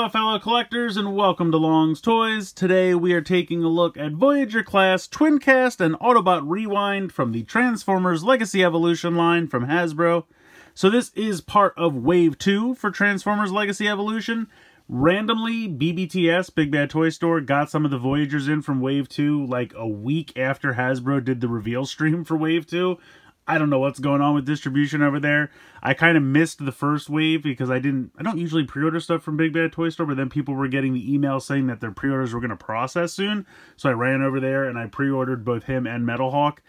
Aloha fellow collectors and welcome to Long's Toys. Today we are taking a look at Voyager class Twincast and Autobot Rewind from the Transformers Legacy Evolution line from Hasbro. So this is part of Wave 2 for Transformers Legacy Evolution. Randomly, BBTS, Big Bad Toy Store, got some of the Voyagers in from Wave 2 like a week after Hasbro did the reveal stream for Wave 2. I don't know what's going on with distribution over there. I kind of missed the first wave because I don't usually pre-order stuff from Big Bad Toy Store, but then people were getting the email saying that their pre-orders were going to process soon. So I ran over there and I pre-ordered both him and Metal Hawk.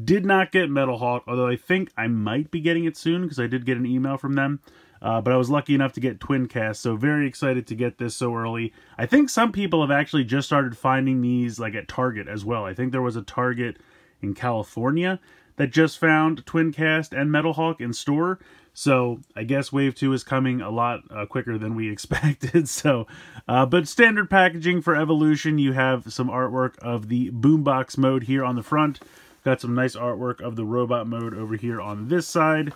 Did not get Metal Hawk, although I think I might be getting it soon because I did get an email from them. But I was lucky enough to get Twincast, so very excited to get this so early. I think some people have actually just started finding these like at Target as well. I think there was a Target in California that just found Twincast and Metal Hawk in store. So I guess Wave 2 is coming a lot quicker than we expected. So, but standard packaging for Evolution, you have some artwork of the boombox mode here on the front. Got some nice artwork of the robot mode over here on this side.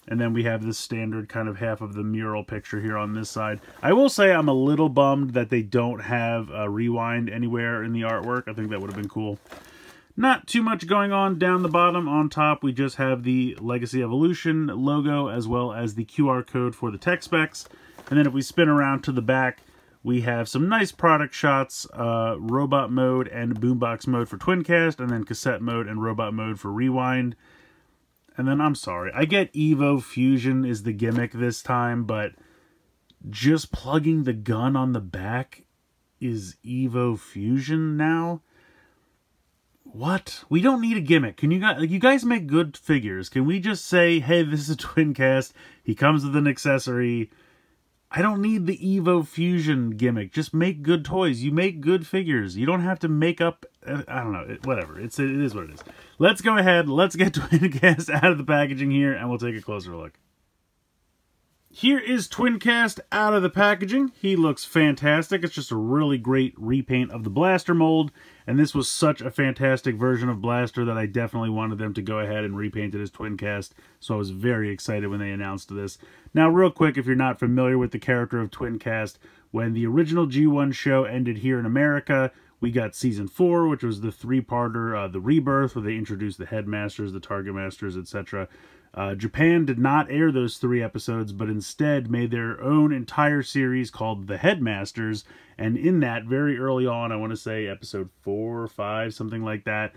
And then we have this standard kind of half of the mural picture here on this side. I will say I'm a little bummed that they don't have a Rewind anywhere in the artwork. I think that would have been cool. Not too much going on down the bottom. On top, we just have the Legacy Evolution logo as well as the QR code for the tech specs. And then if we spin around to the back, we have some nice product shots, robot mode and boombox mode for Twincast, and then cassette mode and robot mode for Rewind. And then, I'm sorry, I get Evo Fusion is the gimmick this time, but just plugging the gun on the back is Evo Fusion now? What? We don't need a gimmick. Can you guys make good figures? Can we just say, hey, this is a Twincast, he comes with an accessory. I don't need the Evo Fusion gimmick. Just make good toys. You make good figures. You don't have to make up, I don't know, whatever. It is what it is. Let's go ahead, let's get Twincast out of the packaging here, and we'll take a closer look. Here is Twincast out of the packaging. He looks fantastic. It's just a really great repaint of the Blaster mold. And this was such a fantastic version of Blaster that I definitely wanted them to go ahead and repaint it as Twincast. So I was very excited when they announced this. Now, real quick, if you're not familiar with the character of Twincast, when the original G1 show ended here in America, we got Season 4, which was the three-parter, The Rebirth, where they introduced the Headmasters, the Target Masters, etc. Japan did not air those 3 episodes, but instead made their own entire series called The Headmasters, and in that, very early on, I want to say episode 4 or 5, something like that,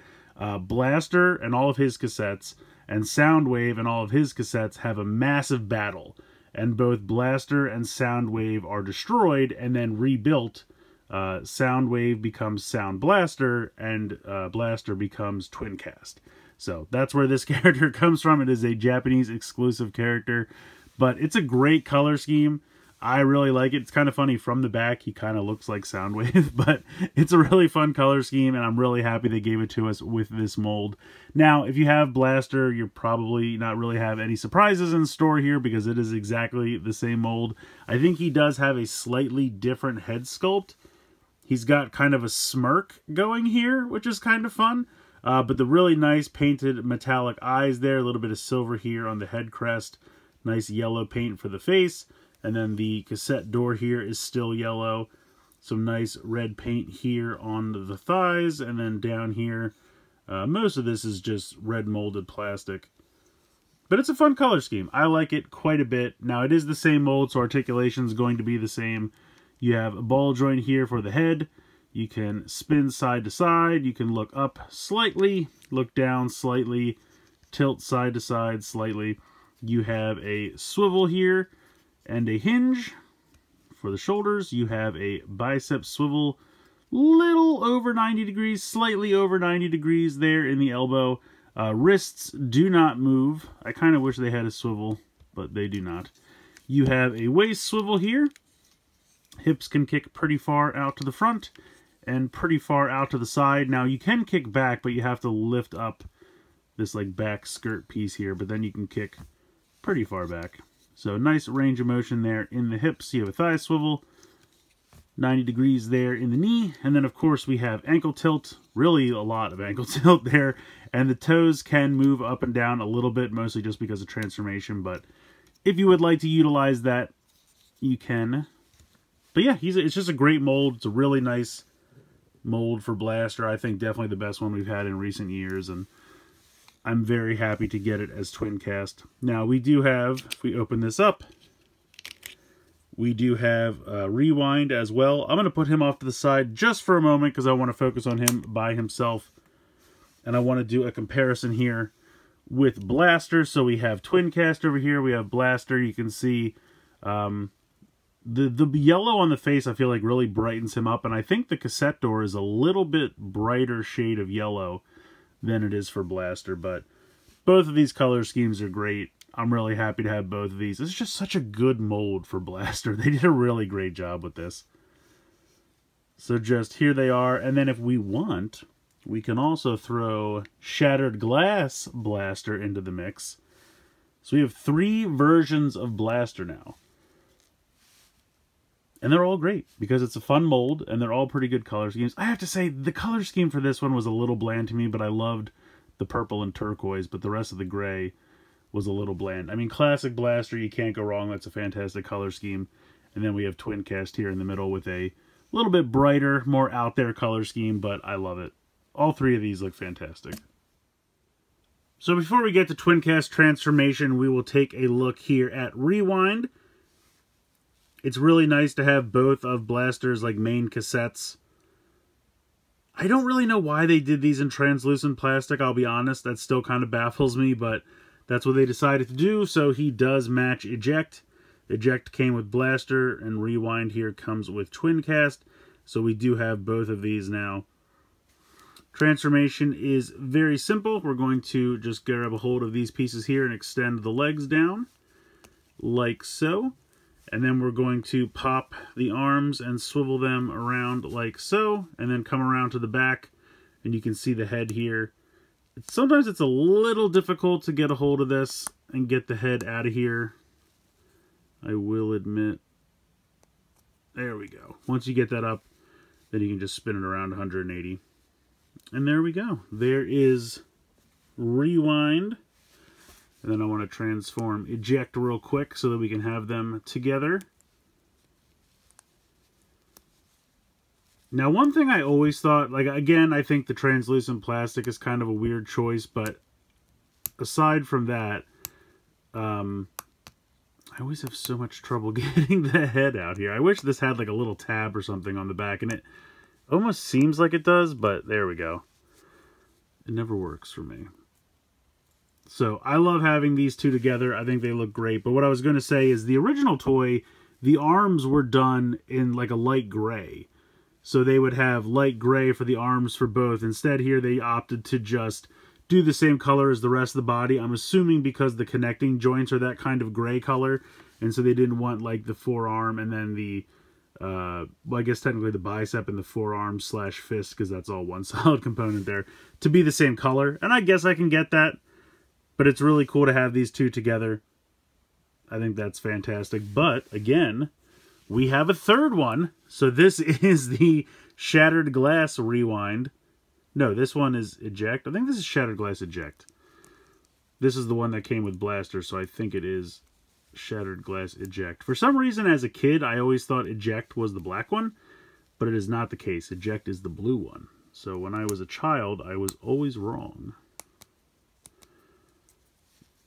Blaster and all of his cassettes, and Soundwave and all of his cassettes have a massive battle, and both Blaster and Soundwave are destroyed and then rebuilt. Soundwave becomes Sound Blaster, and Blaster becomes Twincast. So that's where this character comes from. It is a Japanese exclusive character, but it's a great color scheme. I really like it. It's kind of funny from the back. He kind of looks like Soundwave, but it's a really fun color scheme, and I'm really happy they gave it to us with this mold. Now, if you have Blaster, you're probably not really have any surprises in store here because it is exactly the same mold. I think he does have a slightly different head sculpt. He's got kind of a smirk going here, which is kind of fun. But the really nice painted metallic eyes there, a little bit of silver here on the head crest, nice yellow paint for the face, and then the cassette door here is still yellow, some nice red paint here on the thighs, and then down here, most of this is just red molded plastic. But it's a fun color scheme. I like it quite a bit. Now it is the same mold, so articulation is going to be the same. You have a ball joint here for the head. You can spin side to side, you can look up slightly, look down slightly, tilt side to side slightly. You have a swivel here and a hinge for the shoulders. You have a bicep swivel, little over 90 degrees, slightly over 90 degrees there in the elbow. Wrists do not move. I kind of wish they had a swivel, but they do not. You have a waist swivel here. Hips can kick pretty far out to the front and pretty far out to the side. Now you can kick back, but you have to lift up this like back skirt piece here, but then you can kick pretty far back. So nice range of motion there in the hips. You have a thigh swivel, 90 degrees there in the knee, and then of course we have ankle tilt, really a lot of ankle tilt there, and the toes can move up and down a little bit, mostly just because of transformation, but if you would like to utilize that, you can But yeah, it's just a great mold. It's a really nice mold for Blaster. I think definitely the best one we've had in recent years, and I'm very happy to get it as Twincast. Now, we do have, if we open this up, we do have Rewind as well. I'm going to put him off to the side just for a moment because I want to focus on him by himself. And I want to do a comparison here with Blaster. So we have Twincast over here. We have Blaster. You can see the yellow on the face, I feel like, really brightens him up. And I think the cassette door is a little bit brighter shade of yellow than it is for Blaster. But both of these color schemes are great. I'm really happy to have both of these. It's just such a good mold for Blaster. They did a really great job with this. So just here they are. And then if we want, we can also throw Shattered Glass Blaster into the mix. So we have 3 versions of Blaster now. And they're all great because it's a fun mold and they're all pretty good color schemes. I have to say, the color scheme for this one was a little bland to me, but I loved the purple and turquoise, but the rest of the gray was a little bland. I mean, classic Blaster, you can't go wrong. That's a fantastic color scheme. And then we have Twincast here in the middle with a little bit brighter, more out there color scheme, but I love it. All 3 of these look fantastic. So before we get to Twincast transformation, we will take a look here at Rewind. It's really nice to have both of Blaster's like main cassettes. I don't really know why they did these in translucent plastic, I'll be honest. That still kind of baffles me, but that's what they decided to do, so he does match Eject. Eject came with Blaster, and Rewind here comes with Twincast, so we do have both of these now. Transformation is very simple. We're going to just grab a hold of these pieces here and extend the legs down, like so. And then we're going to pop the arms and swivel them around like so, and then come around to the back, and you can see the head here. Sometimes it's a little difficult to get a hold of this and get the head out of here, I will admit. There we go. Once you get that up, then you can just spin it around 180. And there we go. There is Rewind. And then I want to transform Eject real quick so that we can have them together. Now, one thing I always thought, like, again, I think the translucent plastic is kind of a weird choice, but aside from that, I always have so much trouble getting the head out here. I wish this had, like, a little tab or something on the back, and it almost seems like it does, but there we go. It never works for me. So, I love having these two together. I think they look great, but what I was going to say is the original toy, the arms were done in, like, a light gray. So they would have light gray for the arms for both. Instead here they opted to just do the same color as the rest of the body. I'm assuming because the connecting joints are that kind of gray color. And so they didn't want like the forearm and then the, well, I guess technically the bicep and the forearm slash fist, because that's all one solid component there, to be the same color. And I guess I can get that. But it's really cool to have these two together. I think that's fantastic. But again, we have a third one. So this is the Shattered Glass Rewind. No, this one is Eject. I think this is Shattered Glass Eject. This is the one that came with Blaster, so I think it is Shattered Glass Eject. For some reason, as a kid, I always thought Eject was the black one, but it is not the case. Eject is the blue one. So when I was a child, I was always wrong.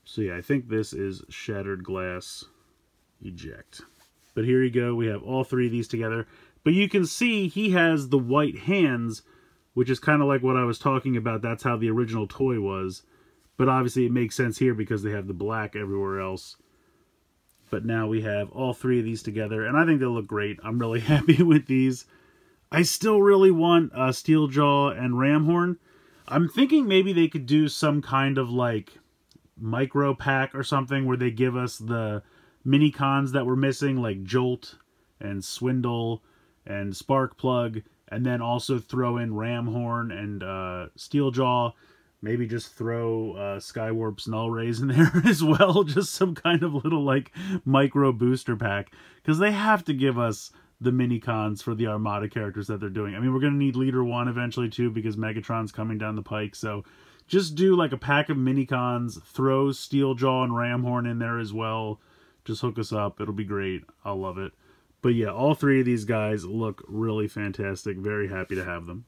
So yeah, I think this is Shattered Glass Eject. But here you go, we have all three of these together. But you can see he has the white hands, which is kind of like what I was talking about. That's how the original toy was. But obviously it makes sense here because they have the black everywhere else. But now we have all three of these together, and I think they look great. I'm really happy with these. I still really want Steeljaw and Ramhorn. I'm thinking maybe they could do some kind of like micro pack or something where they give us the mini cons that we're missing, like Jolt and Swindle and Sparkplug, and then also throw in Ramhorn and Steeljaw. Maybe just throw Skywarp's Null Rays in there as well. Just some kind of little like micro booster pack, because they have to give us the mini cons for the Armada characters that they're doing. I mean, we're going to need Leader 1 eventually too, because Megatron's coming down the pike. So just do like a pack of mini cons, throw Steeljaw and Ramhorn in there as well. Just hook us up. It'll be great. I'll love it. But yeah, all three of these guys look really fantastic. Very happy to have them.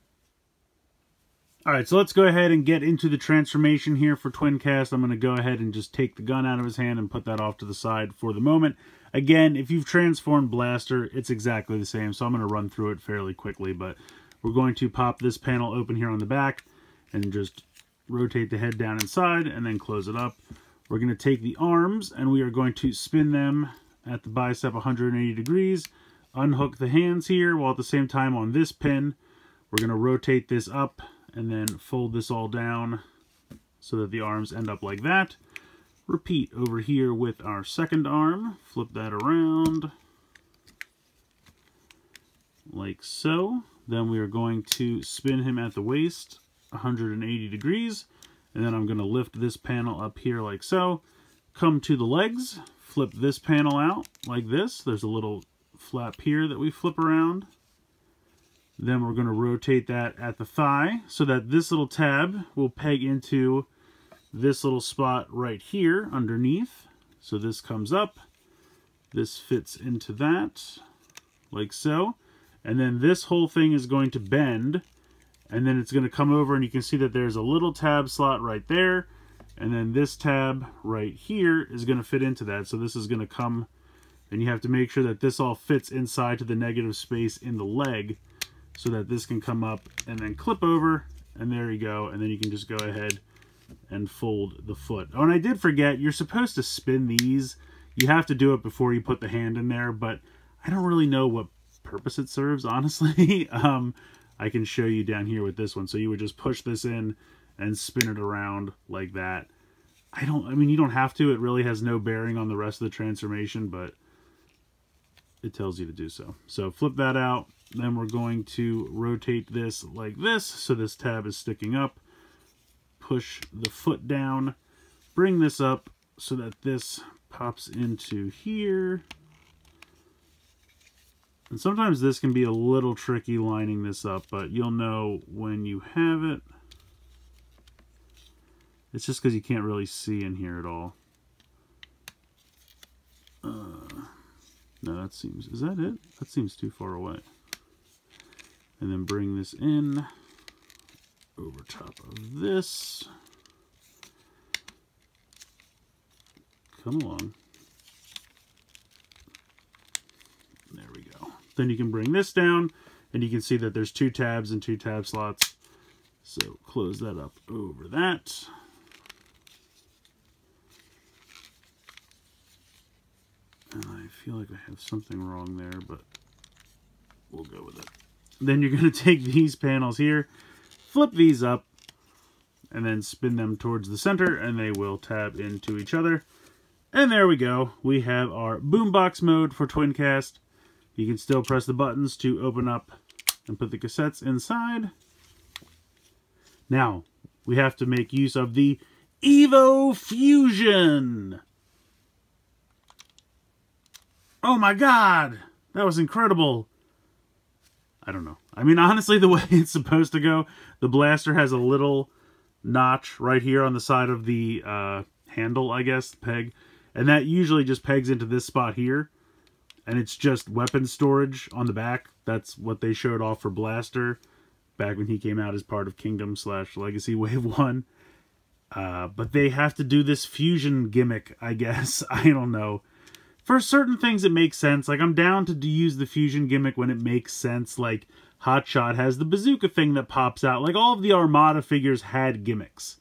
Alright, so let's go ahead and get into the transformation here for Twincast. I'm going to go ahead and just take the gun out of his hand and put that off to the side for the moment. Again, if you've transformed Blaster, it's exactly the same, so I'm going to run through it fairly quickly. But we're going to pop this panel open here on the back and just rotate the head down inside and then close it up. We're going to take the arms and we are going to spin them at the bicep 180 degrees, unhook the hands here, while at the same time on this pin, we're going to rotate this up and then fold this all down so that the arms end up like that. Repeat over here with our second arm. Flip that around like so. Then we are going to spin him at the waist 180 degrees. And then I'm going to lift this panel up here like so. Come to the legs. Flip this panel out like this. There's a little flap here that we flip around. Then we're going to rotate that at the thigh so that this little tab will peg into this little spot right here underneath. So this comes up. This fits into that like so. And then this whole thing is going to bend. And then it's going to come over and you can see that there's a little tab slot right there. And then this tab right here is going to fit into that. So this is going to come, and you have to make sure that this all fits inside to the negative space in the leg, so that this can come up and then clip over, and there you go. And then you can just go ahead and fold the foot. Oh, and I did forget, you're supposed to spin these. You have to do it before you put the hand in there, but I don't really know what purpose it serves, honestly. I can show you down here with this one. So you would just push this in and spin it around like that. I mean, you don't have to. It really has no bearing on the rest of the transformation, but it tells you to do so. So flip that out. Then we're going to rotate this like this, so this tab is sticking up. Push the foot down. Bring this up so that this pops into here. And sometimes this can be a little tricky lining this up, but you'll know when you have it. It's just because you can't really see in here at all. No, that seems... Is that it? That seems too far away. And then bring this in over top of this. Come along. There we go. Then you can bring this down, and you can see that there's two tabs and two tab slots. So close that up over that. And I feel like I have something wrong there, but we'll go with it. Then you're going to take these panels here, flip these up, and then spin them towards the center, and they will tab into each other. And there we go. We have our boombox mode for Twincast. You can still press the buttons to open up and put the cassettes inside. Now, we have to make use of the Evo Fusion. Oh my god! That was incredible! I don't know. I mean, honestly, the way it's supposed to go, the blaster has a little notch right here on the side of the handle, I guess, peg. And that usually just pegs into this spot here. And it's just weapon storage on the back. That's what they showed off for Blaster back when he came out as part of Kingdom/Legacy Wave 1. But they have to do this fusion gimmick, I guess. I don't know. For certain things, it makes sense. Like, I'm down to use the fusion gimmick when it makes sense. Like, Hotshot has the bazooka thing that pops out. Like, all of the Armada figures had gimmicks.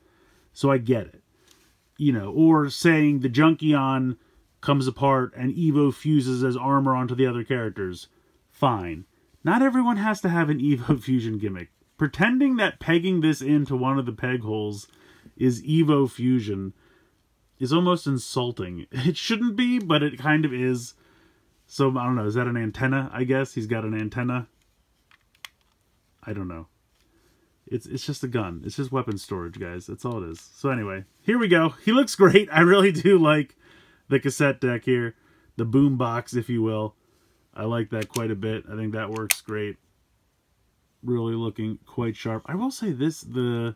So I get it. You know, or saying the Junkion comes apart and Evo fuses as armor onto the other characters. Fine. Not everyone has to have an Evo fusion gimmick. Pretending that pegging this into one of the peg holes is Evo fusion is almost insulting. It shouldn't be, but it kind of is. So, I don't know. Is that an antenna, I guess? He's got an antenna. I don't know. It's just a gun. It's just weapon storage, guys. That's all it is. So anyway, here we go. He looks great. I really do like the cassette deck here. The boom box, if you will. I like that quite a bit. I think that works great. Really looking quite sharp. I will say this, the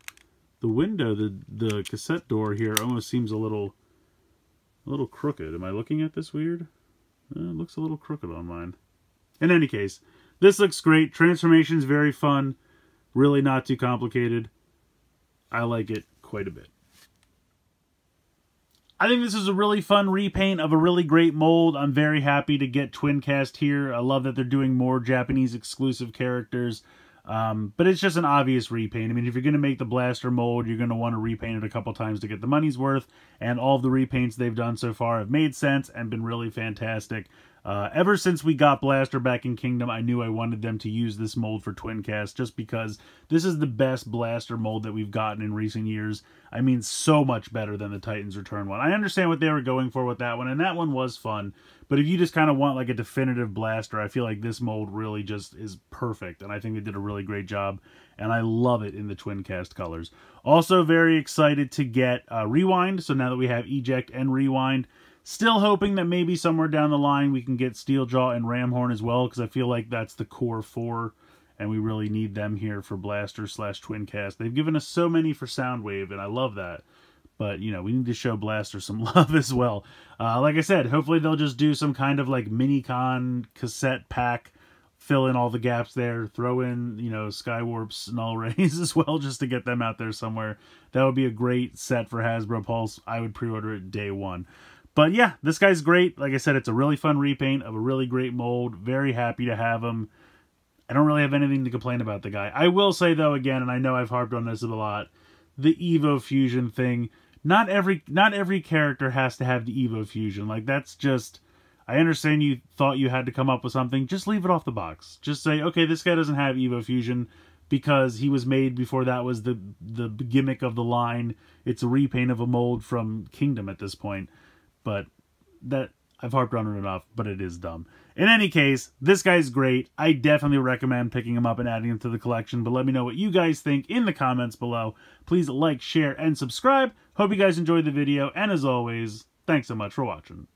window, the cassette door here almost seems a little crooked. Am I looking at this weird? It looks a little crooked on mine. In any case, this looks great. Transformation's very fun. Really not too complicated. I like it quite a bit. I think this is a really fun repaint of a really great mold. I'm very happy to get Twincast here. I love that they're doing more Japanese exclusive characters. But it's just an obvious repaint. I mean, if you're going to make the blaster mold, you're going to want to repaint it a couple times to get the money's worth. And all of the repaints they've done so far have made sense and been really fantastic. Ever since we got Blaster back in Kingdom, I knew I wanted them to use this mold for Twincast just because this is the best Blaster mold that we've gotten in recent years. I mean, so much better than the Titans Return one. I understand what they were going for with that one, and that one was fun. But if you just kind of want like a definitive Blaster, I feel like this mold really just is perfect. And I think they did a really great job. And I love it in the Twincast colors. Also very excited to get Rewind. So now that we have Eject and Rewind, still hoping that maybe somewhere down the line we can get Steeljaw and Ramhorn as well, because I feel like that's the core four, and we really need them here for Blaster/Twincast. They've given us so many for Soundwave, and I love that. But, you know, we need to show Blaster some love as well. Like I said, hopefully they'll just do some kind of, like, mini-con cassette pack, fill in all the gaps there, throw in, you know, Skywarp's Null Rays as well, just to get them out there somewhere. That would be a great set for Hasbro Pulse. I would pre-order it day one. But yeah, this guy's great. Like I said, it's a really fun repaint of a really great mold. Very happy to have him. I don't really have anything to complain about the guy. I will say, though, again, and I know I've harped on this a lot, the Evo Fusion thing. Not every character has to have the Evo Fusion. Like, that's just... I understand you thought you had to come up with something. Just leave it off the box. Just say, okay, this guy doesn't have Evo Fusion because he was made before that was the gimmick of the line. It's a repaint of a mold from Kingdom at this point. But that, I've harped on it enough, but it is dumb. In any case, this guy's great. I definitely recommend picking him up and adding him to the collection, but let me know what you guys think in the comments below. Please like, share, and subscribe. Hope you guys enjoyed the video, and as always, thanks so much for watching.